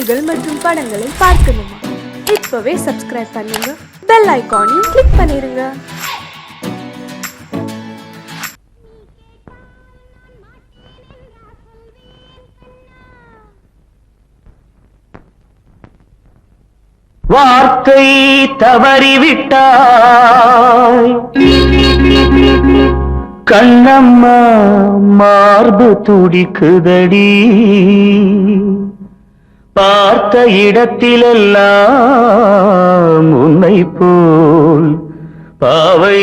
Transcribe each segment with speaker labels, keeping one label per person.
Speaker 1: செய்திகள் மற்றும் படங்களை பார்க்கணுமா? இப்பவே சப்ஸ்கிரைப் பண்ணுங்க, பெல் ஐகானையும் கிளிக் பண்ணிருங்க.
Speaker 2: வார்த்தை தவறிவிட்டாய் கண்ணம்மா, மார்பு துடிக்குதடி. பார்த்த இடத்திலெல்லாம் உன்னை போல் பாவை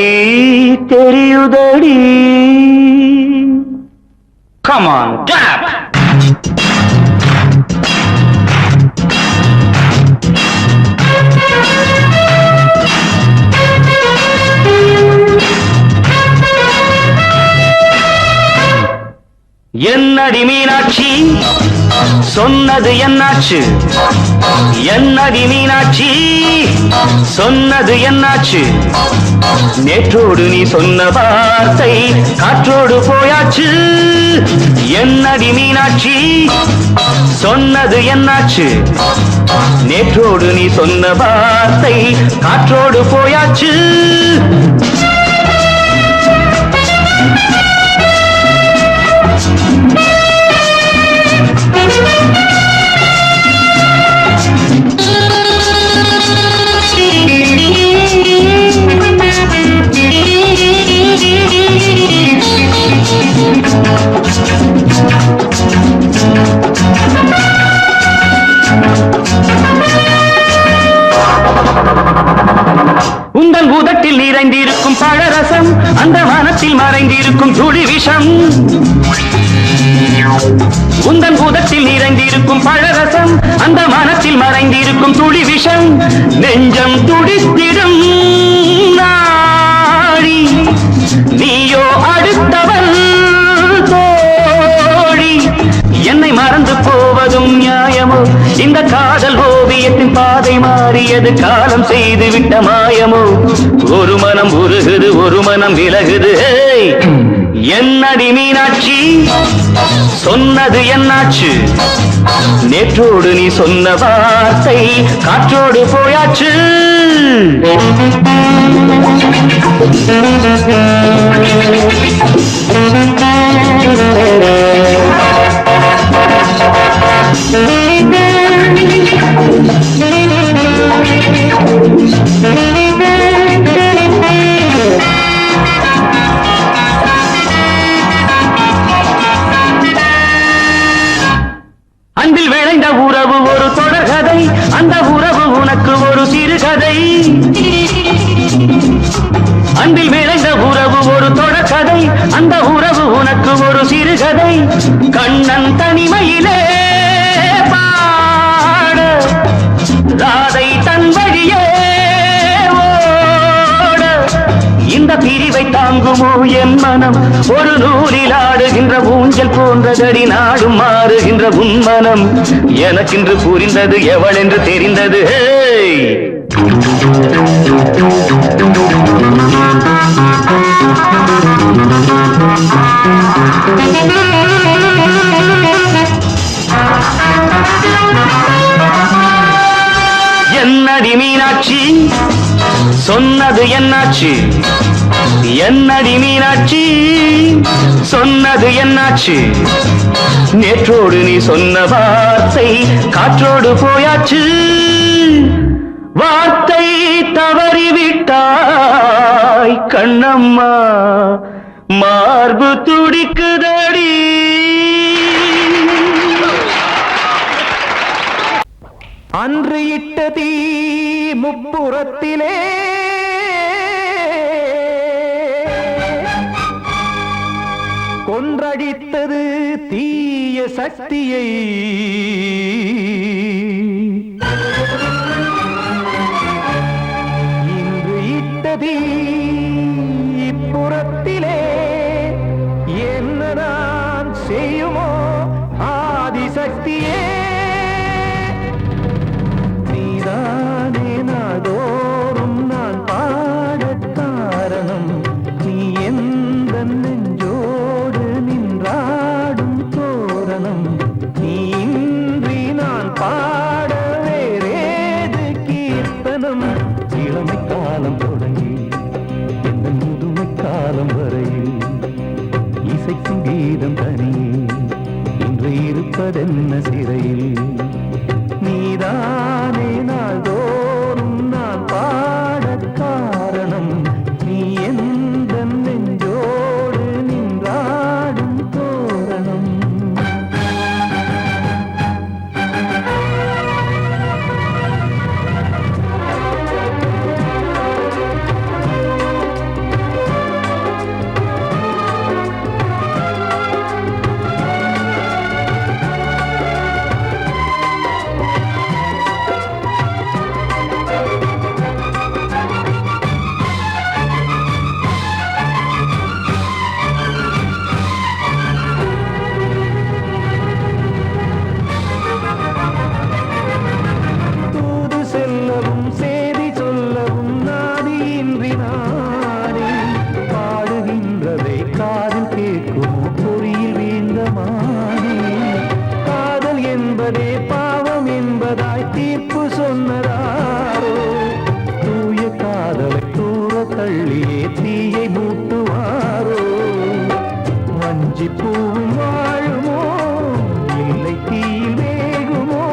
Speaker 2: தெரியுதடி. Come on, clap! என்னடி மீனாட்சி, சொன்னது என்னாச்சு? என்னடி மீனாட்சி, சொன்னது என்னாச்சு? நேற்றோடு நீ சொன்ன வார்த்தை காற்றோடு போயாச்சு. என்னடி மீனாட்சி, சொன்னது என்னாச்சு? நேற்றோடு நீ சொன்ன வார்த்தை காற்றோடு போயாச்சு. உங்கள் உதட்டில் நிறைந்திருக்கும் பழரசம், அந்த வானத்தில் மறைந்திருக்கும் துளி விஷம். உங்கள் உதட்டில் நிறைந்திருக்கும் பழரசம், அந்த வானத்தில் மறைந்திருக்கும் துளி விஷம். நெஞ்சம் துடித்திடும் நாடி, நீயோ அடுத்தவன் தோழி. என்னை மறந்து போவதும் நியாயமோ? இந்த காதல் ஓவியத்தின் பாதை மாறியது, காலம் செய்து விட்ட மாயமோ? ஒரு மனம் உருகுது, ஒரு மனம் விலகுது. என்னடி மீனாட்சி, சொன்னது என்னாச்சு? நேற்றோடு நீ சொன்ன வார்த்தை காற்றோடு போயாச்சு. அன்பில் விளைந்த உறவு ஒரு தொடர்கதை, அந்த உறவு உனக்கு ஒரு சிறுகதை. அன்பில் விளைந்த உறவு ஒரு தொடர்கதை, அந்த உறவு உனக்கு ஒரு சிறுகதை. கண்ணன் தனிமையிலே பாட, ராதை தன் வழியே ஓட. இந்த பிரிவை தாங்குமோ என் மனம்? ஒரு நூலில் ஆடுகின்ற ஊஞ்சல் போன்றதடி, நாடும் மாறுகின்ற உன்மனம். எனக்கென்று புரிந்தது எவள் என்று தெரிந்தது. என்னடி மீனாட்சி, சொன்னது என்னாச்சு? என்னடி மீனாட்சி, சொன்னது என்னாச்சு? நேற்றோடு நீ சொன்ன வார்த்தை காற்றோடு போயாச்சு. வார்த்தை தவறிவிட்டாய் கண்ணம்மா, மார்பு துடிக்குதடி. அன்று இட்ட தீ முப்புறத்திலே, கொன்றடித்தது தீய சக்தியை. இன்று இட்ட தீ இப்புறத்திலே, என்ன நான் செய்யுமோ ஆதிசக்தியே? நீதானே நாடோறும் நான் பாடக் காரணம், நீ எந்த நெஞ்சோடு நின்றாடும் தோரணம். நீ இன்றி நான் பாட வீதம் தனியே இன்று இருப்பதென்ன சிறையில் நீதானே நாள்தோறும் நான் பாடக் காரணம் நீ எந்த நெஞ்சோடு நின்றாடும் தோரணம் பாவம் என்பதாய் தீர்ப்பு சொன்னதாரோ தூய காதலை தூர தள்ளியே தீயை மூட்டுவாரோ வஞ்சி பூவும் வாழுமோ இல்லை தீயில் வேகுமோ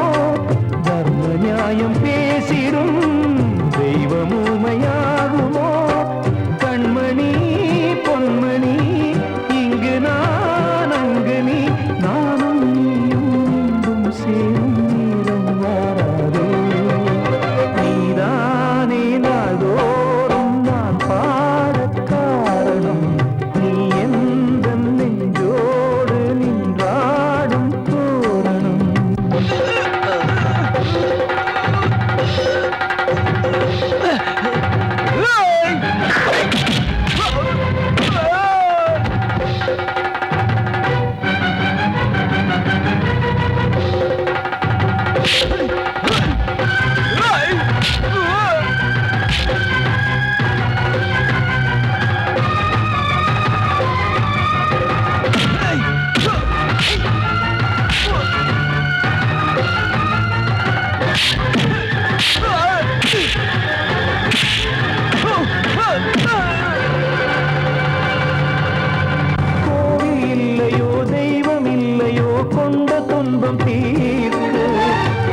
Speaker 2: தர்ம நியாயம் பேசிடும் தெய்வம் ஊமையாகுமோ கண்மணி பொன்மணி இங்கு நான் அங்கு நீ நானும் சேரும் நீரம் வாராதே நீதானே நாள்தோறும் நான் பாடக் காரணம் நீ எந்த நெஞ்சோடு நின்றாடும் தோரணம் கோவில் இல்லையோ தெய்வம் இல்லையோ கொண்ட துன்பம் தீர்க்க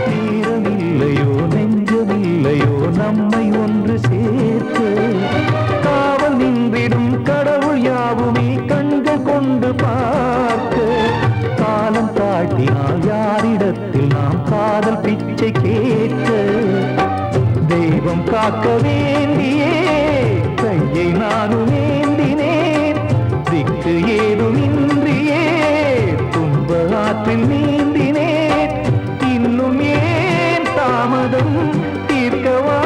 Speaker 2: நேரம் இல்லையோ நெஞ்சம் இல்லையோ நம்மை ஒன்று சேர்க்க காவல் நின்றிடும் கடவுள் யாவுமே கண்கள் கொண்டு பார்க்க காலம் காட்டினால் யாரிடத்தில் நாம் காதல் பிச்சை கேட்க தெய்வம் காக்க வேண்டியே கையை நானும் ஏந்தினேன் திக்கு ஏதுமின்றியே துன்ப ஆற்றில் நீந்தினேன் இன்னும் ஏன் தாமதம் தீர்க்கவா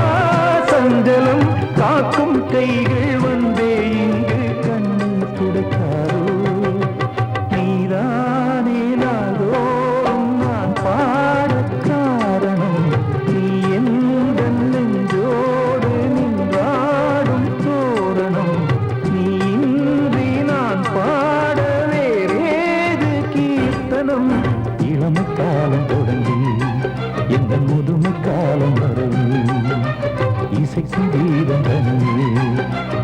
Speaker 2: சஞ்சலம் காக்கும் கைகள் வந்தே இங்கு கண்ணீர் துடைக்காரோ நீதானே நாள்தோறும் நான் பாடக் காரணம் நீ எந்த நெஞ்சோடு நின்றாடும் தோரணம் நீ இன்றி நான் பாட வேறேது கீர்த்தனம் இளமை காலம் தொடங்கி எந்த முதுமை காலம் வரை இசைக்கு வீதம் தனியே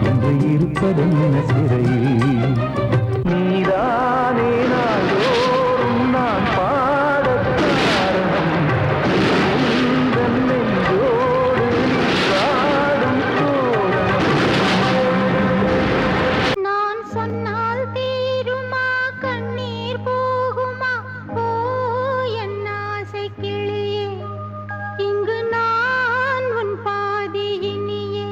Speaker 2: என்று இருப்பதென்ன சிறையில் நீதானே நாள்தோறும் நான் பாடக் காரணம் எந்த நெஞ்சோடு நின்றாடும் தோரணம்
Speaker 3: நான் சொன்னால் தீருமா கண்ணீர் போகுமா ஓ என் ஆசை கிளியே இங்கு நான் உன் பாதி இனியே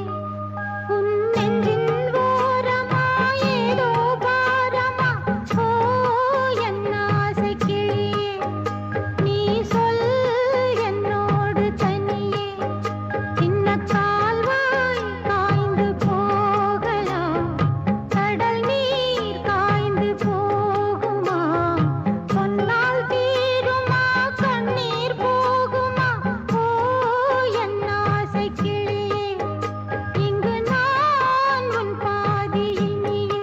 Speaker 3: உன் நெஞ்சின் ஓரமா ஏதோ பாரமா ஓ என் ஆசை கிளியே நீ சொல் என்னோடு தனியே சின்ன கால்வாய் காய்ந்து போகலாம் கடல் நீர் காய்ந்து போகுமா சொன்னால் தீருமா கண்ணீர் போகுமா ஓ என் ஆசை கிளியே இங்கு நான் உன் பாதி இனியே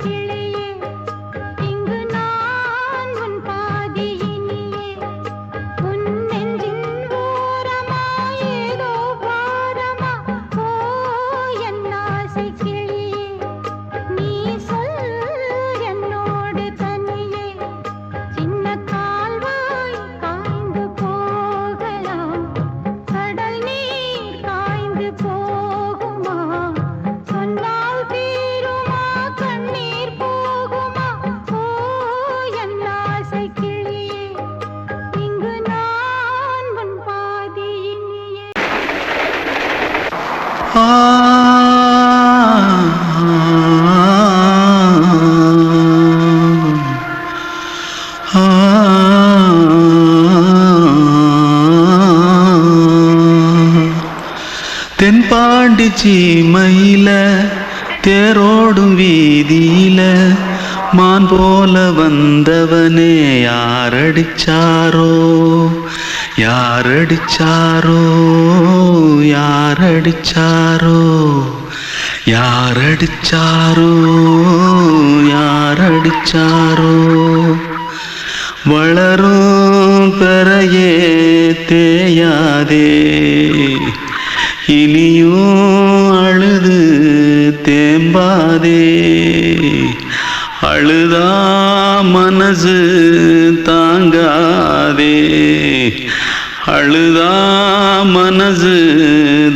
Speaker 3: கிளியே இங்கு நான் உன் பாதியினியே உன் நெஞ்சின் ஓரமா ஏதோ பாரமா ஓ என் ஆசை கிளியே நீ சொல் என்னோடு தனியே சின்ன கால்வாய் காய்ந்து போகலாம் கடல் நீர் காய்ந்து போகுமா சொன்னால் தீருமா கண்ணீர் போகுமா ஓ என் ஆசை கிளியே இங்கு நான் உன் பாதியினியே
Speaker 4: தென்பாண்டி சீமையில தேரோடும் வீதியில மான் போல வந்தவனே யாரடிச்சாரோ யாரடிச்சாரோ யாரடிச்சாரோ யாரடிச்சாரோ யாரடிச்சாரோ வளரும் பெறையே தேயாதே இனியும் அழுது தேம்பாதே அழுதா மனசு தாங்காதே அழுதா மனசு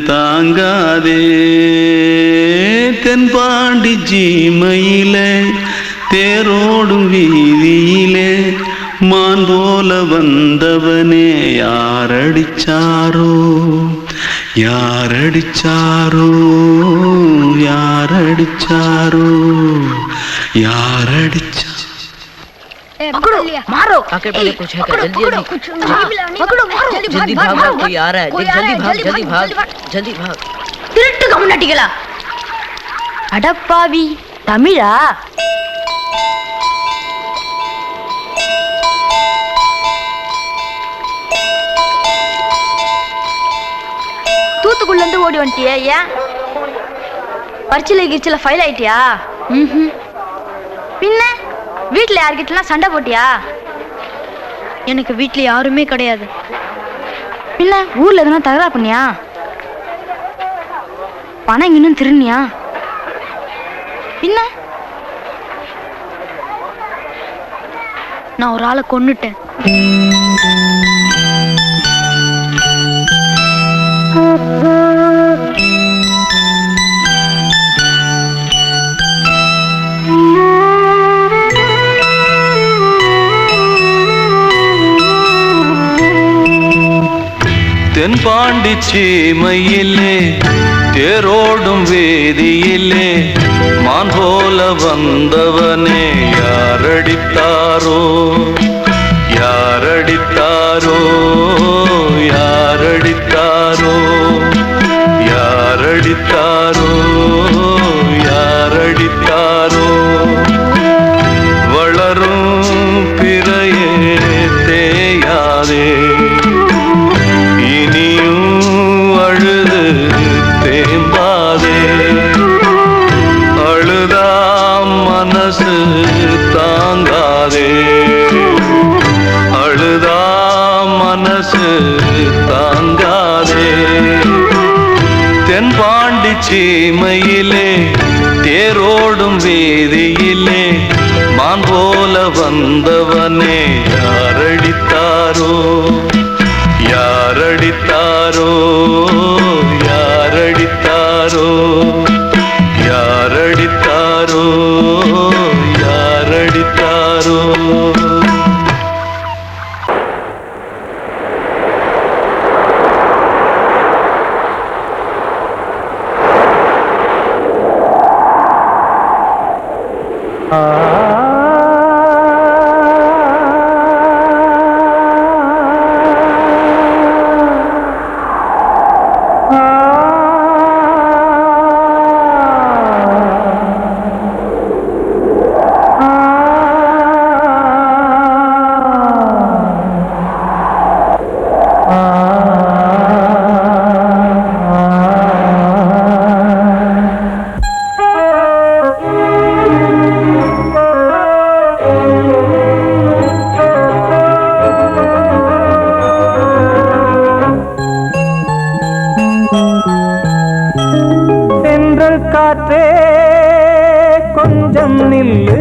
Speaker 4: தாங்காதே தென்பாண்டி சீமையிலே தேரோடும் வீதியிலே மான் போல வந்தவனே யாரடிச்சாரோ யாரடிச்சாரோ யாரடிச்சாரோ யாரடிச்சா
Speaker 5: पकड़ो मारो आके पहले कुछ है क्या जल्दी जल्दी पकड़ो मारो जल्दी भाग भाग कोई आ रहा है जल्दी भाग जल्दी भाग திருட்டு கம்முனட்டிகளா அடப்பாவி தமிழா தூத்துக்குள்ள இருந்து ஓடி வந்துட்டியா ஏன் பரிச்சையில கிரிச்சில ஃபைல் ஆயிட்டியா பின்ன வீட்டுல யார்கிட்டலாம் சண்டை போட்டியா எனக்கு வீட்டுல யாருமே கிடையாது பின்ன ஊர்ல எதுனா தகராறு பண்ணியா பணம் இன்னும் திருநியா பின்ன நான் ஒரு ஆளை கொன்னுட்டேன்
Speaker 4: தென்பாண்டி சீமையிலே தேரோடும் வேதியிலே மான் போல வந்தவனே யாரடித்தாரோ யாரடித்தாரோ யாரடித்தாரோ யாரடித்தாரோ யாரடித்தாரோ வளரும் பிறையே தேயாதே இனியும் அழுது தேம்பாதே அழுதா மனசு தாங்காதே அழுதா மனசு தாங்காதே தென்பாண்டி சீமையிலே தேரோடும் வீதியிலே மான் போல வந்தவனே யாரடித்தாரோ யாரடித்தாரோ யாரடித்தாரோ யாரடித்தாரோ யாரடித்தாரோ
Speaker 6: கொஞ்சம் நில்லு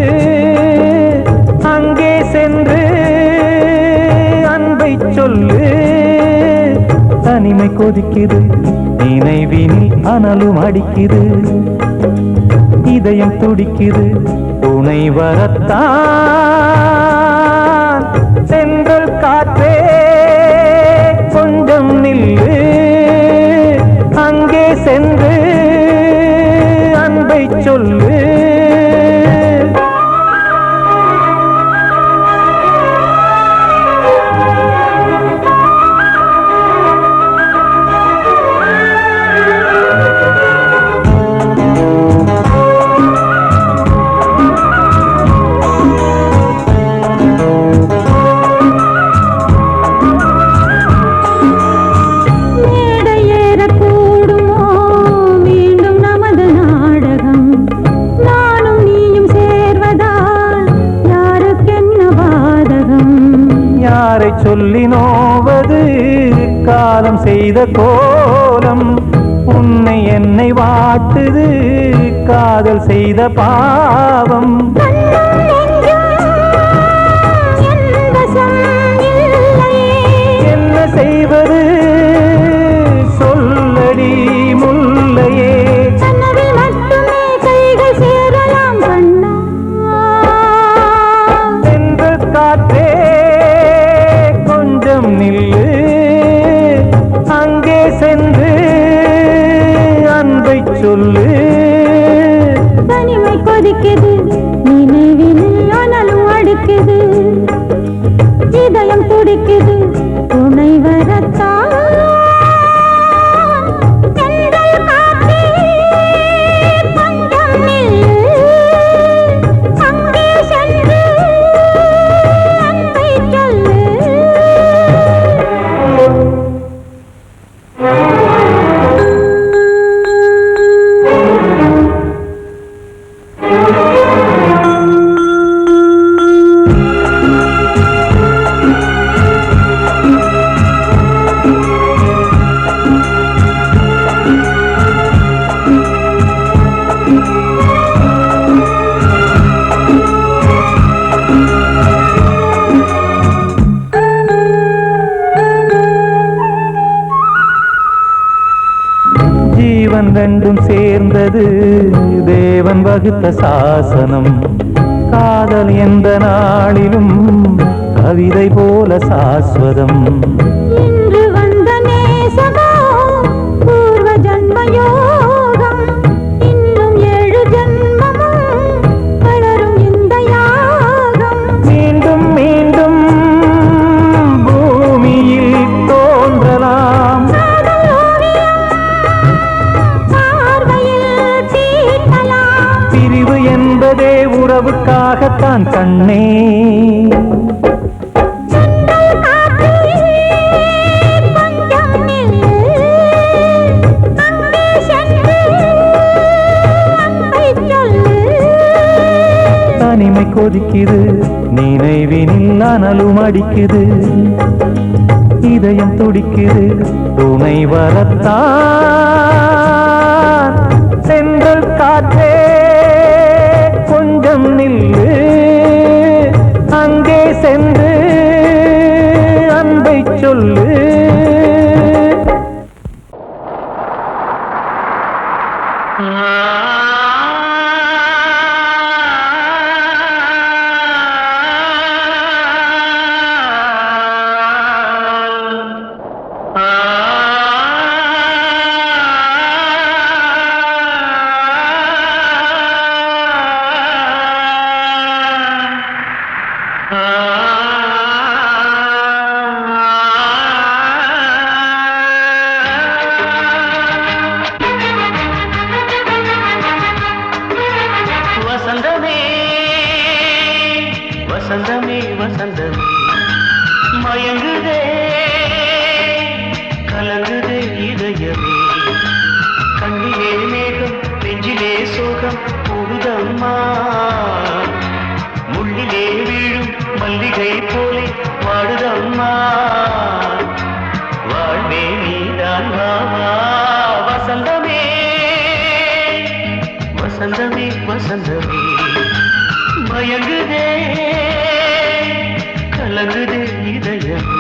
Speaker 6: அங்கே சென்று அன்பை சொல்லு தனிமை கொதிக்குது நினைவினில் அனலும் அடிக்குது இதயம் துடிக்குது துணை வரத்தான் சென்றல் காற்றே கொஞ்சம் நில்லு அங்கே சென்று அன்பை சொல்லு சொல்லி நோவது காலம் செய்த கோலம் உன்னை என்னை வாட்டுது காதல் செய்த பாவம் என்ன செய்வது சொல்லடி முல்லையே சென்று காற்றே நில்லு அங்கே சென்று அன்பை சொல்லு
Speaker 3: தனிமை கொதிக்குது நினைவினில் அனலும் அடிக்குது இதயம் துடிக்குது துணை வரத்தான்
Speaker 6: ரெண்டும் சேர்ந்தது தேவன் வகுத்த சாசனம் காதல் எந்த நாளிலும் கவிதை போல சாஸ்வதம்
Speaker 3: இன்று வந்த நேசமோ பூர்வ ஜன்ம யோகம் இன்னும் 7 ஜன்மமும் வளரும் இந்த யாகம்
Speaker 6: மீண்டும் மீண்டும் பூமியில் தோன்றலாம் பிரிவு என்பதே உறவுக்காகத்தான் கண்ணே தனிமை கொதிக்குது நினைவினில் அனலும் அடிக்குது இதயம் துடிக்குது துணை வரத்தான் சென்றல் காற்றே கொஞ்சம் நில்லு அங்கே சென்று அன்பை சொல்லு
Speaker 2: வசந்தமே வசந்தமே மயங்குதே கலங்குதே இதயமே கண்ணிலே மேகம் நெஞ்சிலே சோகம் கூடுதம்மா முள்ளிலே வீழும் மல்லிகை போலே வாடுதம்மா வாழ்வே நீதான் வா வசந்தமே வசந்தமே வசந்தமே வசந்தமே மயங்குதே கலங்குதே இதயமே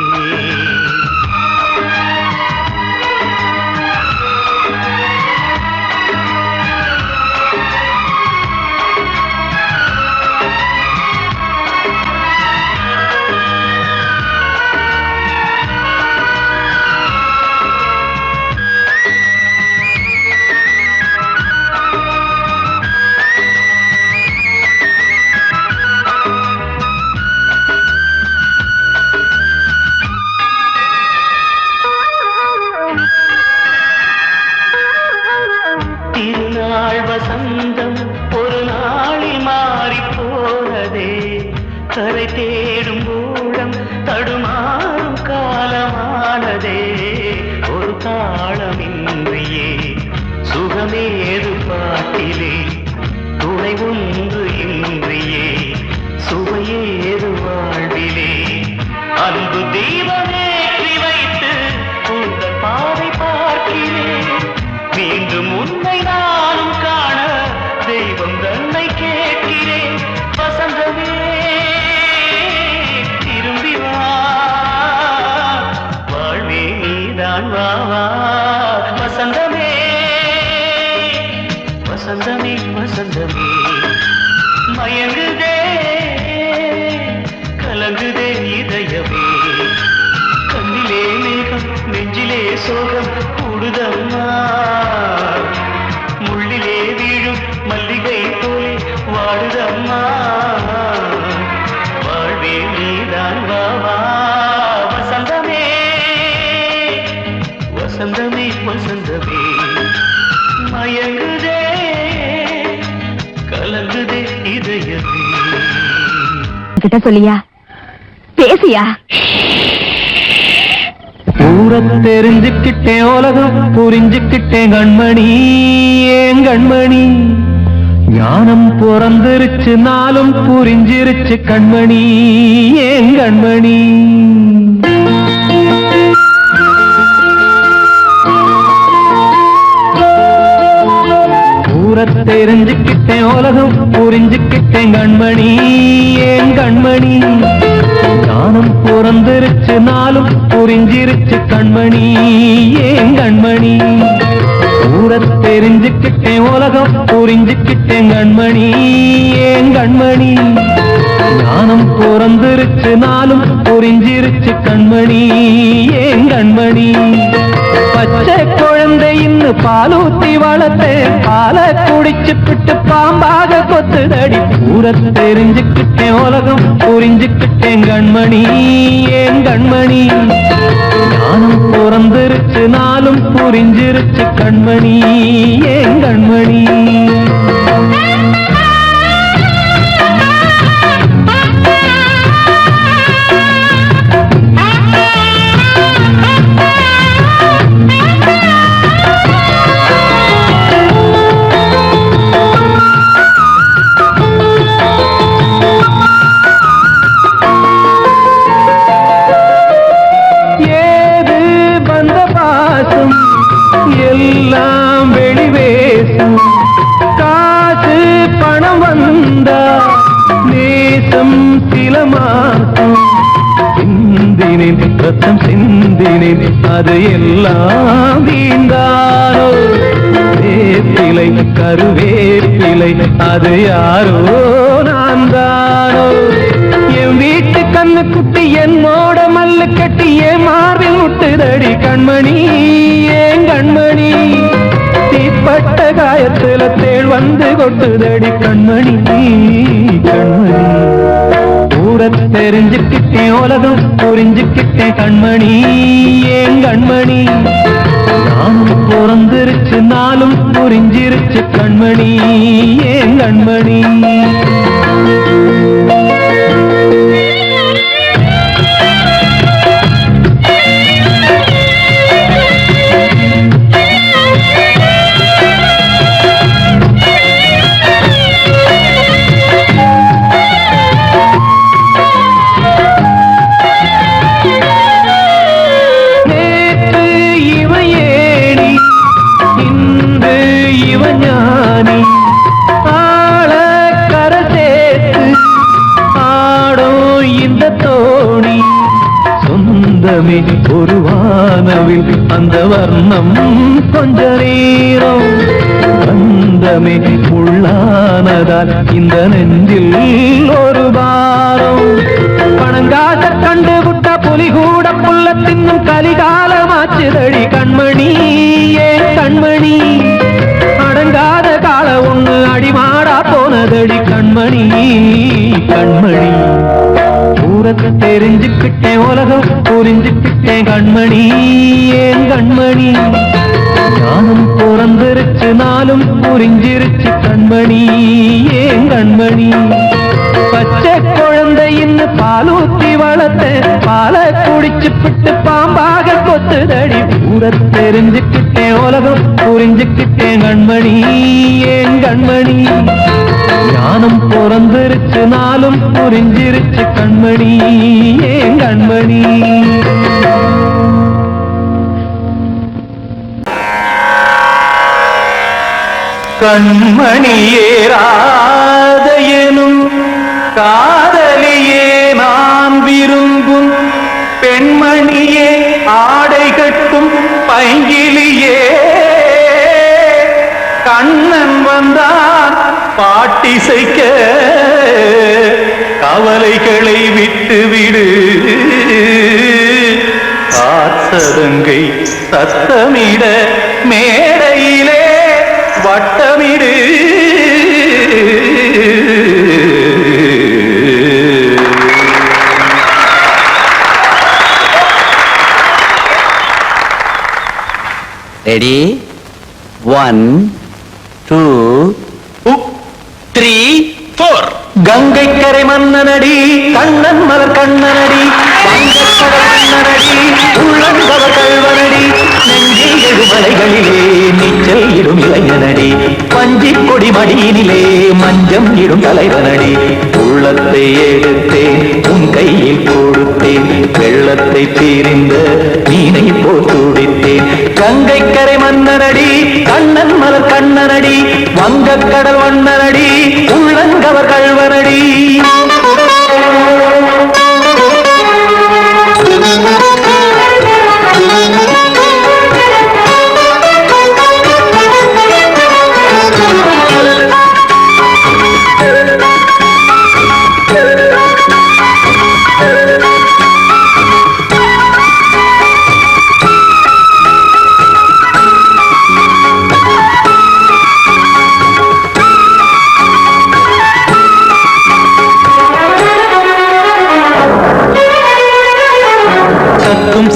Speaker 2: வசந்தம் ஒரு நாளில் மாறி போனதே கரை தேடும் ஊழம் தடுமாறும் காலமானதே ஒரு தாளமின்றியே சுகமேது பாட்டிலே துணை ஒன்று இன்றியே சுவையேது வாழ்விலே அன்பு தெய்வமேற்றி வைத்து உங்கள் பாதை பார்க்கிறேன் மீண்டும் உன்னை நானும் காண தெய்வம் தன்னை கேட்கிறேன் வசந்தமே திரும்பி வா வாழ்வே நீதான் வா வா வசந்தமே வசந்தமே வசந்தமே மயங்குதே கலங்குதே இதயமே கண்ணிலே மேகம் நெஞ்சிலே சோகம் கூடுதம்மா முள்ளிலே வீழும் மல்லிகை போலே வாடுதம்மா வாழ்வே நீதான் வா வா வசந்தமே வசந்தமே வசந்தமே மயங்குதே கலங்குதே இதயமே
Speaker 3: கிட்ட சொல்லியா பேசியா
Speaker 6: ஊரத் தெரிஞ்சுக்கிட்டேன் உலகம் புரிஞ்சுக்கிட்டேன் கண்மணி ஏன் கண்மணி ஞானம் பிறந்திருச்சு நாளும் புரிஞ்சிருச்சு கண்மணி ஏன் கண்மணி ஊரத் தெரிஞ்சுக்கிட்டேன் உலகம் புரிஞ்சுக்கிட்டேன் கண்மணி ஏன் கண்மணி ஞானம் பிறந்திருச்சு நாளும் புரிஞ்சிருச்சு கண்மணி ஏன் கண்மணி ஊரத் தெரிஞ்சுக்கிட்டேன் உலகம் புரிஞ்சுக்கிட்டேன் கண்மணி ஏன் கண்மணி ஞானம் பிறந்திருச்சு நாளும் புரிஞ்சிருச்சு கண்மணி ஏன் கண்மணி பச்சை குழந்தை இன்னும் பாலூத்தி வளர்த்தேன் பாலை குடிச்சு பிட்டு பாம்பாக கொத்துதடி ஊரத் தெரிஞ்சுக்கிட்டேன் உலகம் புரிஞ்சுக்கிட்டேன் கண்மணி ஏன் கண்மணி ஞானம் பிறந்திருச்சு நாளும் புரிஞ்சிருச்சு கண்மணி ஏன் கண்மணி எல்லாம் வெளிவேசம் காசு பணம் வந்தா நேசம் சில மாசம் சிந்தினேன் ரத்தம் சிந்தினேன் அது எல்லாம் வீந்தாரோ வேப்பிலை கருவேப்பிலை அது யாரோ நான் தானோ என் வீட்டு கண்ணு குட்டி என்னோட மல்லு கட்டி என் மார்பில் முட்டுதடி கண்மணி ஏன் கண்மணி தீப்பட்ட காயத்துல தேள் வந்து கொட்டுதடி கண்மணி கண்மணி ஊரத் தெரிஞ்சுக்கிட்டேன் உலகம் புரிஞ்சுக்கிட்டேன் கண்மணி ஏன் கண்மணி நானும் பிறந்திருச்சு நாளும் புரிஞ்சிருச்சு கண்மணி ஏன் கண்மணி வானவில் அந்த வர்ணம் கொஞ்ச நேரம் பந்தமே உள்ளானதால் இந்த நெஞ்சில் ஒரு பாரம் பணங்காச கண்டு விட்ட புலி கூட புல்ல தின்னும் கலிகாலமாச்சுதடி கண்மணி ஏன் கண்மணி அடங்காத கால ஒண்ணு அடிமாடா போனதடி கண்மணி கண்மணி தூரத்தை தெரிஞ்சுக்கிட்டேன் உலகம் புரிஞ்சுக்கிட்டேன் கண்மணி ஏன் கண்மணி ஞானம் பிறந்திருச்சு நாளும் புரிஞ்சிருச்சு கண்மணி ஏன் கண்மணி பச்சை குழந்தையின் பாலூத்தி வளர்த்த பாலை குடிச்சுப்பிட்டு பாம்பாக கொத்துதடி ஊரை தெரிஞ்சுக்கிட்டேன் உலகம் புரிஞ்சுக்கிட்டேன் கண்மணி ஏன் கண்மணி ஞானம் பிறந்திருச்சு நாளும் புரிஞ்சிருச்சு கண்மணி ஏன் கண்மணி கண்மணியே ராதையனும் காதலியே நான் விரும்பும் பெண்மணியே ஆடை கட்டும் பைங்கிலியே கண்ணன் வந்தான் பாட்டிசைக்க கவலைகளை விட்டுவிடு காத்ததங்கை சத்தமிட மேடையிலே வட்டமிடு
Speaker 2: ரெடி 1 2 3 4
Speaker 6: கங்கை கரை மன்னனடி கண்ணன் மலர் கண்ணனடி கண்ணனடி உள்ளங்கவர் கல்வனடி நெஞ்சில் எழுமலைகளிலே நீச்சல் இடும் இளைஞனடி பஞ்சி கொடி மடியினிலே மஞ்சம் இடும் தலைவனடி உள்ளத்தை எடுத்தேன் உன் கையில் கொடுத்தேன் வெள்ளத்தை தீரிந்த மீனை போல் துடித்தேன் கங்கை கரை மன்னனடி கண்ணன் மலர் கண்ணனடி வங்கக் கடல் வண்ணனடி உள்ளங்கவர் கல்வனடி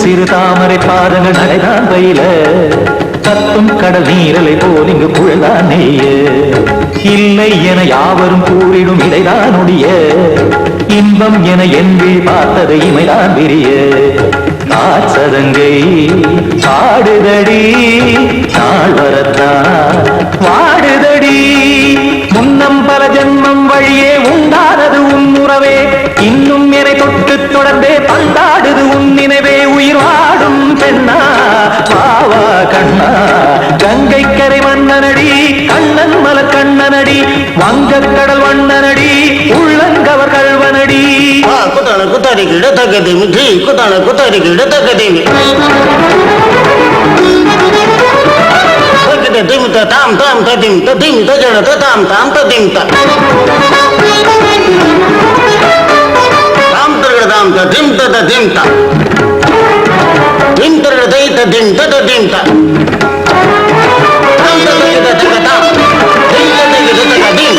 Speaker 6: சிறு தாமரை பாதங்கள் நடைதான் பயில கத்தும் கடல் நீரலை போல் இங்கு குழல்தான் நெய்ய இல்லை என யாவரும் கூறிடும் இடைதான் உடைய இன்பம் என என்பி பார்த்தது இமைதான் விரிய காசதங்கை பாடுதடி நாள் வரத்தான் வாடுதடி முன்னம் பல ஜென்மம் வழியே உண்டானது உன் உறவே இன்னும் என்னை தொட்டு தொடர்ந்தே பந்தாடுது உன் நினைவே உயிர் வாடும் பெண்ணா பாவா கண்ணா கங்கை கரை மன்னனடி கண்ணன் மலர் கண்ணனடி வங்கக் கடல் வண்ணனடி உள்ளங்கவர் கல்வனடி
Speaker 7: குத்தான குத்தாரிக்கு இடத்தக்கதேமி ஜி குத்தான குத்தாரிக்கு இடத்தக்கதேமி திமித்த தாம் தாம் ததிமித்த திமித்த ஜனத தாம் தாம் ததிமித்த தாம் தரகட தாம் ததிமித்த ததிமித்த திம் தரகட தை ததிமித்த ததிமித்த தாம் தரகட தக தாம் திம் தரகட தக திம்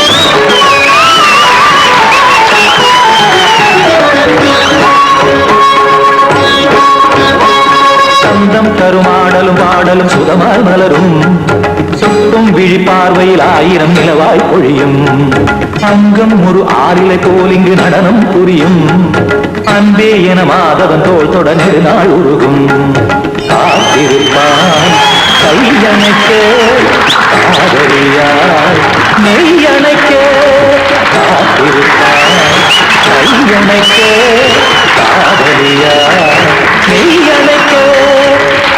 Speaker 6: சந்தம் கருமாடலும் பாடலும் சுதமால் மலரும் சுட்டும் விழி பார்வையில் ஆயிரம் நிலவாய் பொழியும் அங்கம் ஒரு ஆறிலை போல் இங்கு நடனம் புரியும் அன்பே என மாதவன் தோள் தொட நெடுநாள் உருகும் காத்திருப்பான் கையணைக்க காதலியாய் மெய்யணைக்க காத்திருப்பான் கையணைக்க காதலியாய் மெய்யணைக்க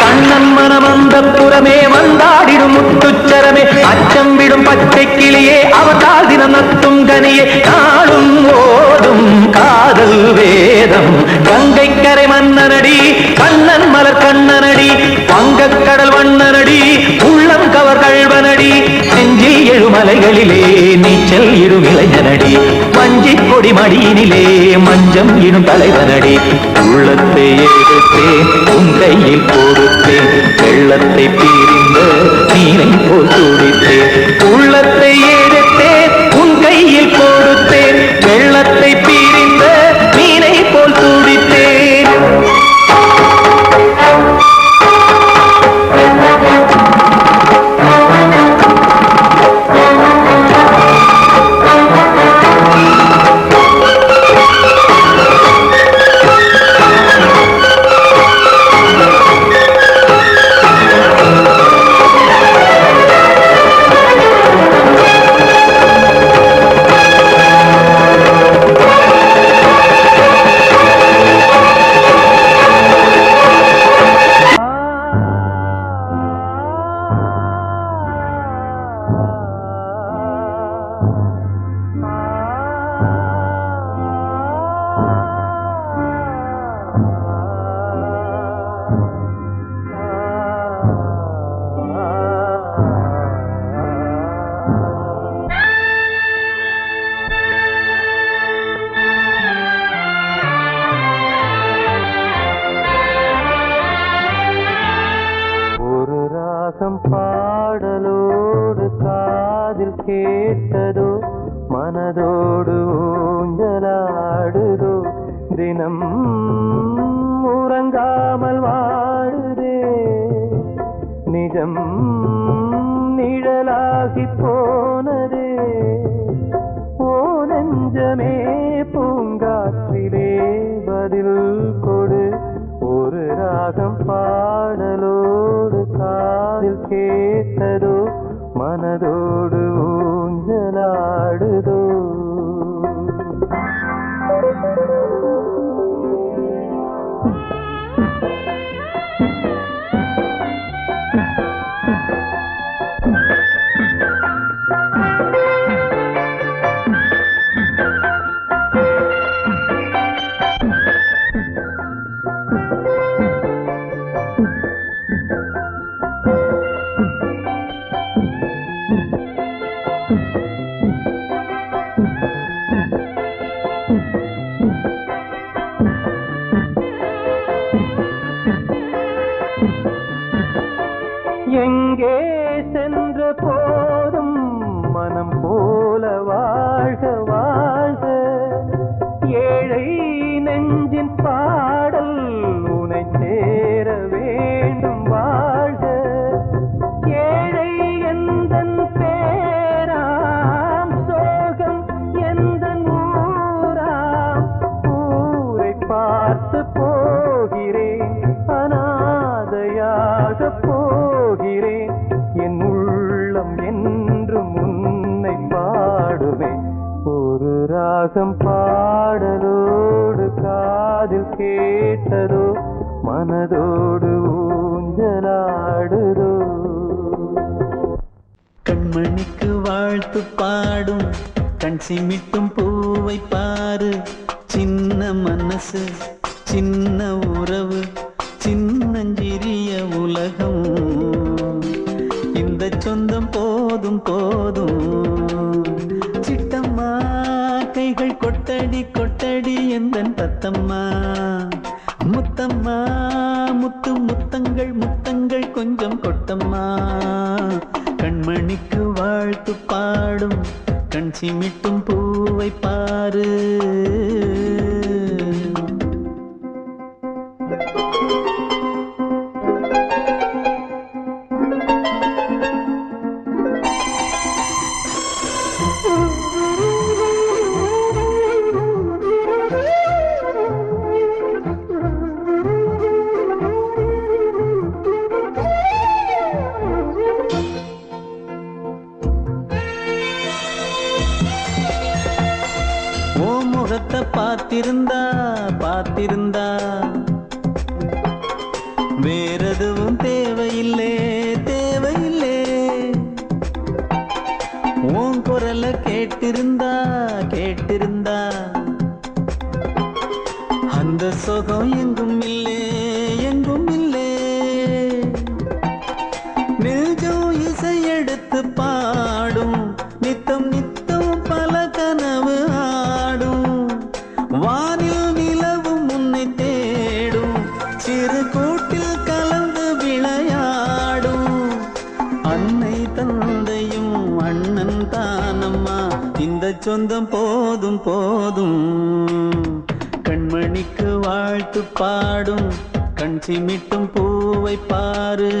Speaker 6: கண்ணன் மனம் அந்த புறமே வந்தாடிடும் முத்துச்சரமே அச்சம் விடும் பச்சை கிளியே அவதால் தினம் நத்தும் கனியே நாளும் ஓடும் காதல் வேதம் கங்கை கரை மன்னனடி கண்ணன் மலர் கண்ணனடி மலைகளிலே நீச்சல் இடும் இளைஞனடி வஞ்சி கொடி மடியினிலே மஞ்சம் இடும் தலைவனடி உள்ளத்தை எடுத்தேன் உன் கையில் கொடுத்தேன் வெள்ளத்தை பிரிந்த நீரை போல் துடித்தேன் உள்ளத்தை எடுத்தேன் உன் கையில் கொடுத்தேன் வெள்ளத்தை பிரிந்த நீரை போல் துடித்தேன் பாடலோடு காதில் கேட்டதோ மனதோடு ஊஞ்சலாடுதோ தினம் உறங்காமல் வாடுதே நிஜம் நிழலாகி போனதே ஓ நெஞ்சமே பூங்காற்றிலே பதில் கொடு ஒரு ராகம் பாடலோடு காதில் கேட்டதோ மனதோடு ஊஞ்சலாடுதோ எங்கே சென்ற போதும் மனம் போல வாழ்க வாழ்க ஏழை நெஞ்சின் பாடல் உனை சேர வேண்டும் வாழ்க ஏழை எந்தன் பேராம் சோகம் எந்தன் ஊராம் ஊரை பார்த்து போகிறேன் அனாதையாக போகிறேன் என் உள்ளம் என்றும் உன்னை பாடுமே ஒரு ராகம் பாடலோடு காதில் கேட்டதோ மனதோடு ஊஞ்சலாடுதோ
Speaker 8: கண்மணிக்கு வாழ்த்து பாடும் கண் சிமிட்டும் பூவை பாரு சின்ன மனசு சின்ன உறவு சின்னஞ்சிறிய உலகம் இந்த சொந்தம் போதும் போதும் சிட்டம்மா கைகள் கொட்டடி கொட்டடி எந்தன் தத்தம்மா முத்தம்மா முத்து முத்தங்கள் முத்தங்கள் கொஞ்சம் கொட்டம்மா கண்மணிக்கு வாழ்த்து பாடும் கண் சிமிட்டும் பூவை பாரு முகத்தை பார்த்திருந்தா பார்த்திருந்தா வேறெதுவும் தேவையில்லை தேவையில்லை உன் குரல கேட்டிருந்தா கேட்டிருந்தா அந்த சுகம் எங்கும் இல்லை எங்கும் இல்லை நெஞ்சம் இசை எடுத்து பாடும் சொந்தம் போதும் போதும். கண்மணிக்கு வாழ்த்து பாடும் கண் சிமிட்டும் பூவை பாரு.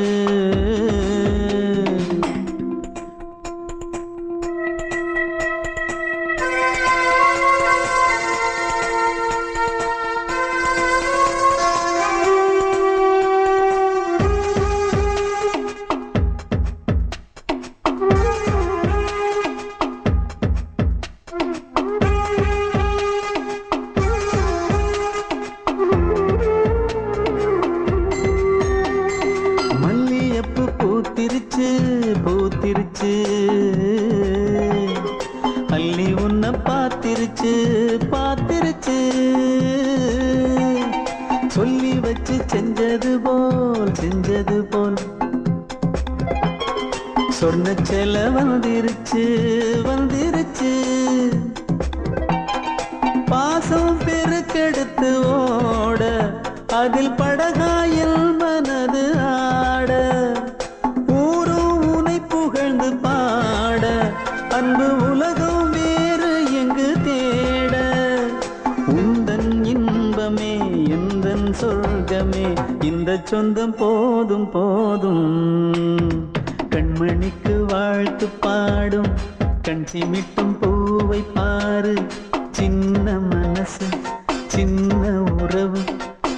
Speaker 8: பூத்திருச்சு அள்ளி உன்னை பார்த்திருச்சு பார்த்திருச்சு. சொல்லி வச்சு செஞ்சது போல் சொன்ன செல வந்துருச்சு வந்துருச்சு. பாசம் பெருக்கெடுத்து ஓட அதில் படகாயில் மனது ஆட. புகழ்ந்து பாட அன்பு உலகம் வேறு எங்கு தேட. உந்தன் இன்பமே எந்தன் சொர்க்கமே இந்த சொந்தம் போதும் போதும். கண்மணிக்கு வாழ்த்து பாடும் கண் சிமிட்டும் பூவை பாரு. சின்ன மனசு சின்ன உறவு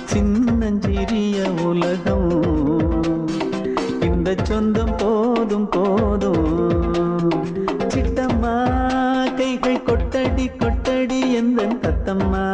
Speaker 8: சின்னஞ்சிறிய உலகம் இந்த சொந்தம் போதும் போதும். சிட்டம்மா கைகள் கொட்டடி கொட்டடி எந்தன் தத்தம்மா.